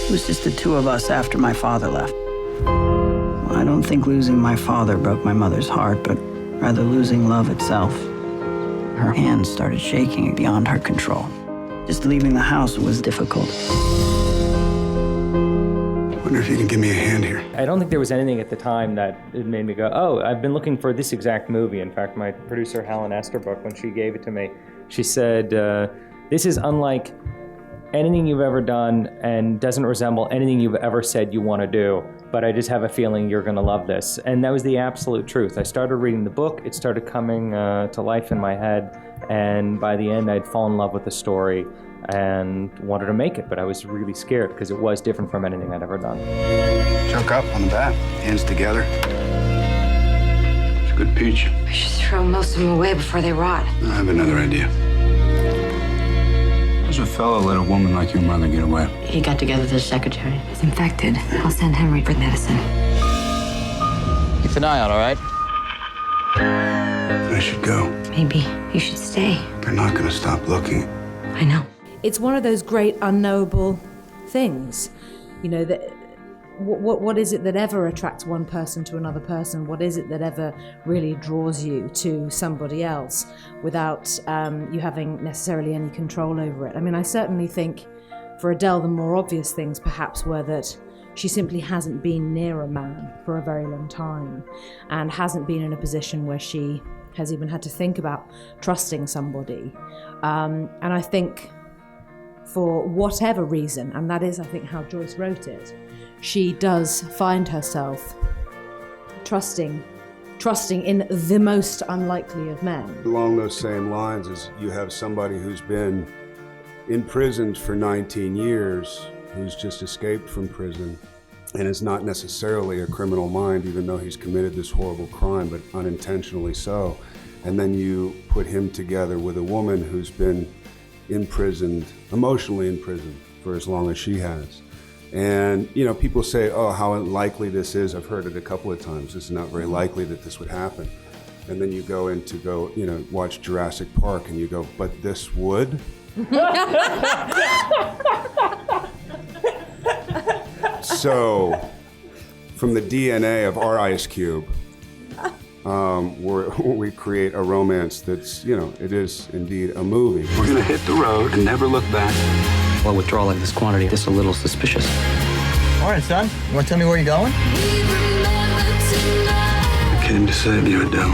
It was just the two of us after my father left. I don't think losing my father broke my mother's heart, but rather losing love itself. Her hands started shaking beyond her control. Just leaving the house was difficult. I wonder if you can give me a hand here. I don't think there was anything at the time that it made me go, oh, I've been looking for this exact movie. In fact, my producer, Helen Esterbrook, when she gave it to me, she said, this is unlike anything you've ever done and doesn't resemble anything you've ever said you want to do, but I just have a feeling you're going to love this. And that was the absolute truth. I started reading the book, it started coming to life in my head, and by the end I'd fallen in love with the story and wanted to make it, but I was really scared because it was different from anything I'd ever done. Choke up on the bat, hands together. It's a good peach. I should throw most of them away before they rot. I have another idea. Does a fellow let a woman like your mother get away? He got together with his secretary. He's infected. I'll send Henry for medicine. Keep an eye out, all right? I should go. Maybe you should stay. They're not going to stop looking. I know. It's one of those great unknowable things, you know, that what is it that ever attracts one person to another person? What is it that ever really draws you to somebody else without you having necessarily any control over it? I mean, I certainly think for Adele, the more obvious things perhaps were that she simply hasn't been near a man for a very long time and hasn't been in a position where she has even had to think about trusting somebody. And I think for whatever reason, and that is, I think, how Joyce wrote it, she does find herself trusting in the most unlikely of men. Along those same lines, is you have somebody who's been imprisoned for 19 years, who's just escaped from prison, and is not necessarily a criminal mind, even though he's committed this horrible crime, but unintentionally so. And then you put him together with a woman who's been imprisoned, emotionally imprisoned, for as long as she has. And, you know, people say, oh, how unlikely this is. I've heard it a couple of times. It's not very likely that this would happen. And then you go in to watch Jurassic Park, and you go, but this would? So, from the DNA of our ice cube, we create a romance that's, it is indeed a movie. We're going to hit the road and never look back. Well, withdrawal like this quantity, this a little suspicious. All right, son. You want to tell me where you're going? I came to save you, Adele.